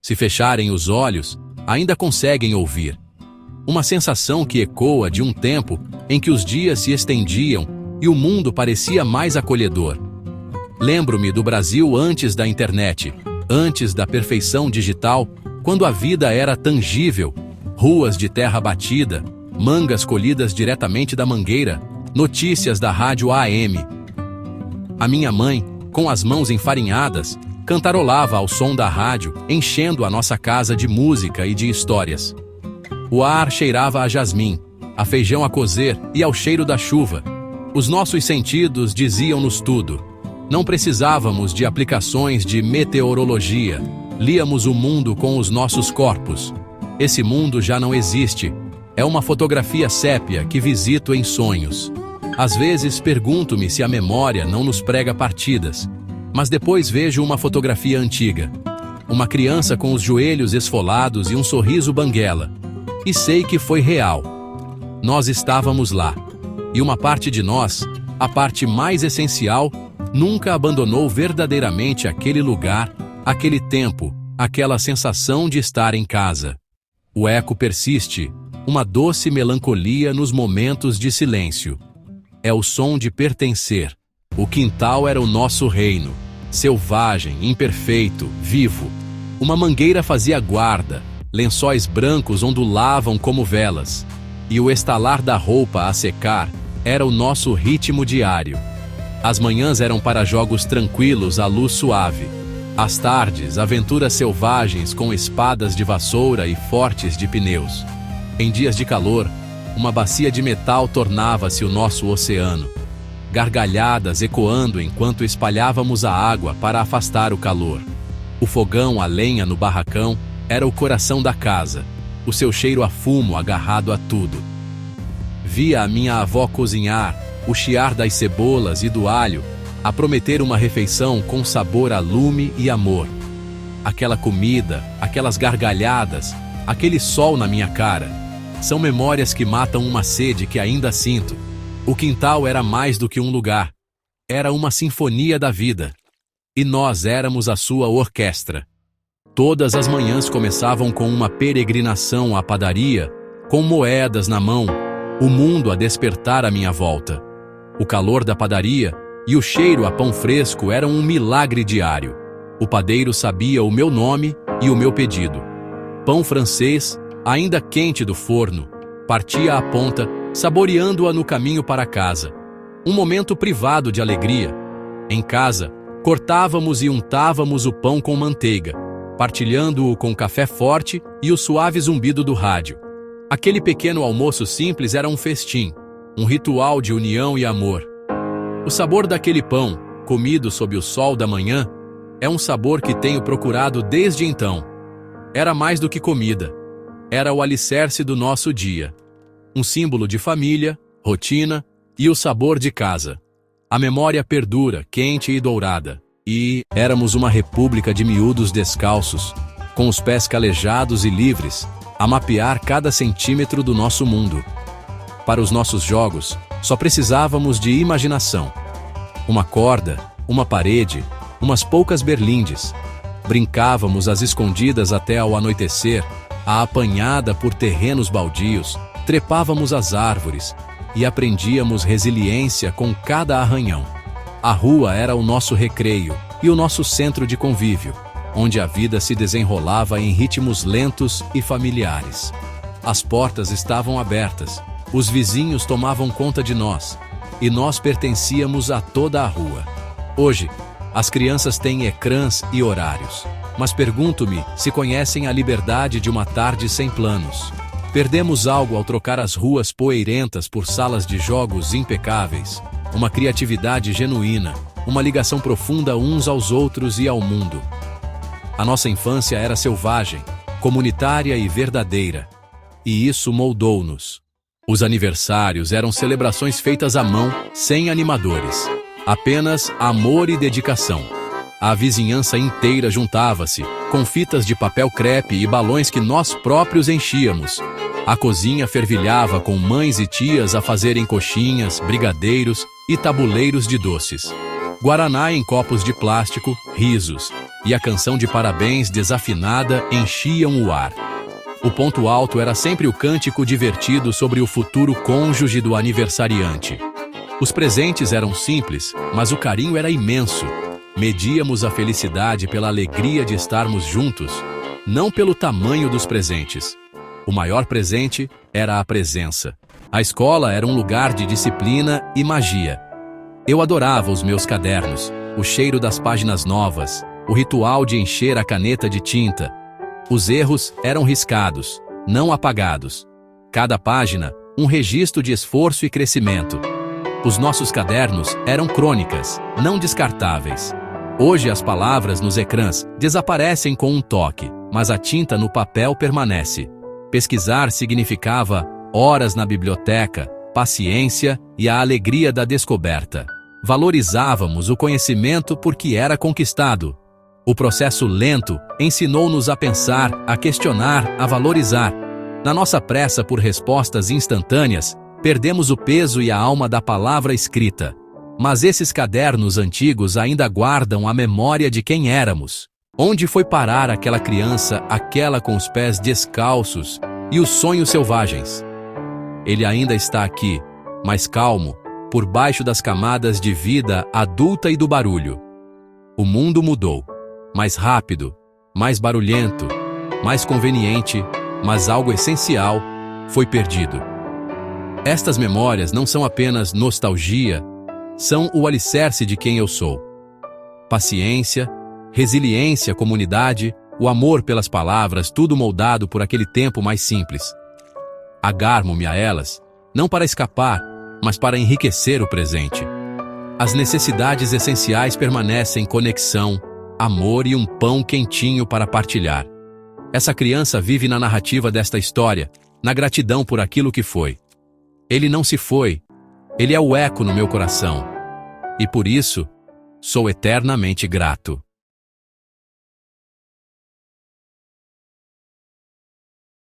Se fecharem os olhos, ainda conseguem ouvir. Uma sensação que ecoa de um tempo em que os dias se estendiam e o mundo parecia mais acolhedor. Lembro-me do Brasil antes da internet, antes da perfeição digital, quando a vida era tangível, ruas de terra batida, mangas colhidas diretamente da mangueira, notícias da rádio AM. A minha mãe, com as mãos enfarinhadas, cantarolava ao som da rádio, enchendo a nossa casa de música e de histórias. O ar cheirava a jasmim, a feijão a cozer e ao cheiro da chuva. Os nossos sentidos diziam-nos tudo. Não precisávamos de aplicações de meteorologia. Líamos o mundo com os nossos corpos. Esse mundo já não existe. É uma fotografia sépia que visito em sonhos. Às vezes pergunto-me se a memória não nos prega partidas, mas depois vejo uma fotografia antiga. Uma criança com os joelhos esfolados e um sorriso banguela. E sei que foi real. Nós estávamos lá. E uma parte de nós, a parte mais essencial, nunca abandonou verdadeiramente aquele lugar, aquele tempo, aquela sensação de estar em casa. O eco persiste, uma doce melancolia nos momentos de silêncio. É o som de pertencer. O quintal era o nosso reino, selvagem, imperfeito, vivo. Uma mangueira fazia guarda, lençóis brancos ondulavam como velas, e o estalar da roupa a secar era o nosso ritmo diário. As manhãs eram para jogos tranquilos à luz suave. Às tardes, aventuras selvagens com espadas de vassoura e fortes de pneus. Em dias de calor, uma bacia de metal tornava-se o nosso oceano. Gargalhadas ecoando enquanto espalhávamos a água para afastar o calor. O fogão a lenha no barracão era o coração da casa, o seu cheiro a fumo agarrado a tudo. Via a minha avó cozinhar, o chiar das cebolas e do alho, a prometer uma refeição com sabor a lume e amor. Aquela comida, aquelas gargalhadas, aquele sol na minha cara, são memórias que matam uma sede que ainda sinto. O quintal era mais do que um lugar. Era uma sinfonia da vida. E nós éramos a sua orquestra. Todas as manhãs começavam com uma peregrinação à padaria, com moedas na mão, o mundo a despertar à minha volta. O calor da padaria e o cheiro a pão fresco eram um milagre diário. O padeiro sabia o meu nome e o meu pedido. Pão francês, ainda quente do forno, partia a ponta, saboreando-a no caminho para casa. Um momento privado de alegria. Em casa, cortávamos e untávamos o pão com manteiga, partilhando-o com café forte e o suave zumbido do rádio. Aquele pequeno almoço simples era um festim, um ritual de união e amor. O sabor daquele pão, comido sob o sol da manhã, é um sabor que tenho procurado desde então. Era mais do que comida. Era o alicerce do nosso dia. Um símbolo de família, rotina e o sabor de casa. A memória perdura, quente e dourada. E éramos uma república de miúdos descalços, com os pés calejados e livres, a mapear cada centímetro do nosso mundo. Para os nossos jogos, só precisávamos de imaginação. Uma corda, uma parede, umas poucas berlindes. Brincávamos às escondidas até ao anoitecer, a apanhada por terrenos baldios, trepávamos às árvores e aprendíamos resiliência com cada arranhão. A rua era o nosso recreio e o nosso centro de convívio, onde a vida se desenrolava em ritmos lentos e familiares. As portas estavam abertas, os vizinhos tomavam conta de nós, e nós pertencíamos a toda a rua. Hoje, as crianças têm ecrãs e horários, mas pergunto-me se conhecem a liberdade de uma tarde sem planos. Perdemos algo ao trocar as ruas poeirentas por salas de jogos impecáveis, uma criatividade genuína, uma ligação profunda uns aos outros e ao mundo. A nossa infância era selvagem, comunitária e verdadeira, e isso moldou-nos. Os aniversários eram celebrações feitas à mão, sem animadores. Apenas amor e dedicação. A vizinhança inteira juntava-se, com fitas de papel crepe e balões que nós próprios enchíamos. A cozinha fervilhava com mães e tias a fazerem coxinhas, brigadeiros e tabuleiros de doces. Guaraná em copos de plástico, risos. e a canção de parabéns desafinada enchiam o ar. O ponto alto era sempre o cântico divertido sobre o futuro cônjuge do aniversariante. Os presentes eram simples, mas o carinho era imenso. Medíamos a felicidade pela alegria de estarmos juntos, não pelo tamanho dos presentes. O maior presente era a presença. A escola era um lugar de disciplina e magia. Eu adorava os meus cadernos, o cheiro das páginas novas, o ritual de encher a caneta de tinta. Os erros eram riscados, não apagados. Cada página, um registro de esforço e crescimento. Os nossos cadernos eram crônicas, não descartáveis. Hoje as palavras nos ecrãs desaparecem com um toque, mas a tinta no papel permanece. Pesquisar significava horas na biblioteca, paciência e a alegria da descoberta. Valorizávamos o conhecimento porque era conquistado. O processo lento ensinou-nos a pensar, a questionar, a valorizar. Na nossa pressa por respostas instantâneas, perdemos o peso e a alma da palavra escrita. Mas esses cadernos antigos ainda guardam a memória de quem éramos. Onde foi parar aquela criança, aquela com os pés descalços e os sonhos selvagens? Ele ainda está aqui, mas calmo, por baixo das camadas de vida adulta e do barulho. O mundo mudou. Mais rápido, mais barulhento, mais conveniente, mas algo essencial foi perdido. Estas memórias não são apenas nostalgia, são o alicerce de quem eu sou. Paciência, resiliência, comunidade, o amor pelas palavras, tudo moldado por aquele tempo mais simples. Agarro-me a elas, não para escapar, mas para enriquecer o presente. As necessidades essenciais permanecem: conexão, amor e um pão quentinho para partilhar. Essa criança vive na narrativa desta história, na gratidão por aquilo que foi. Ele não se foi, ele é o eco no meu coração. E por isso, sou eternamente grato.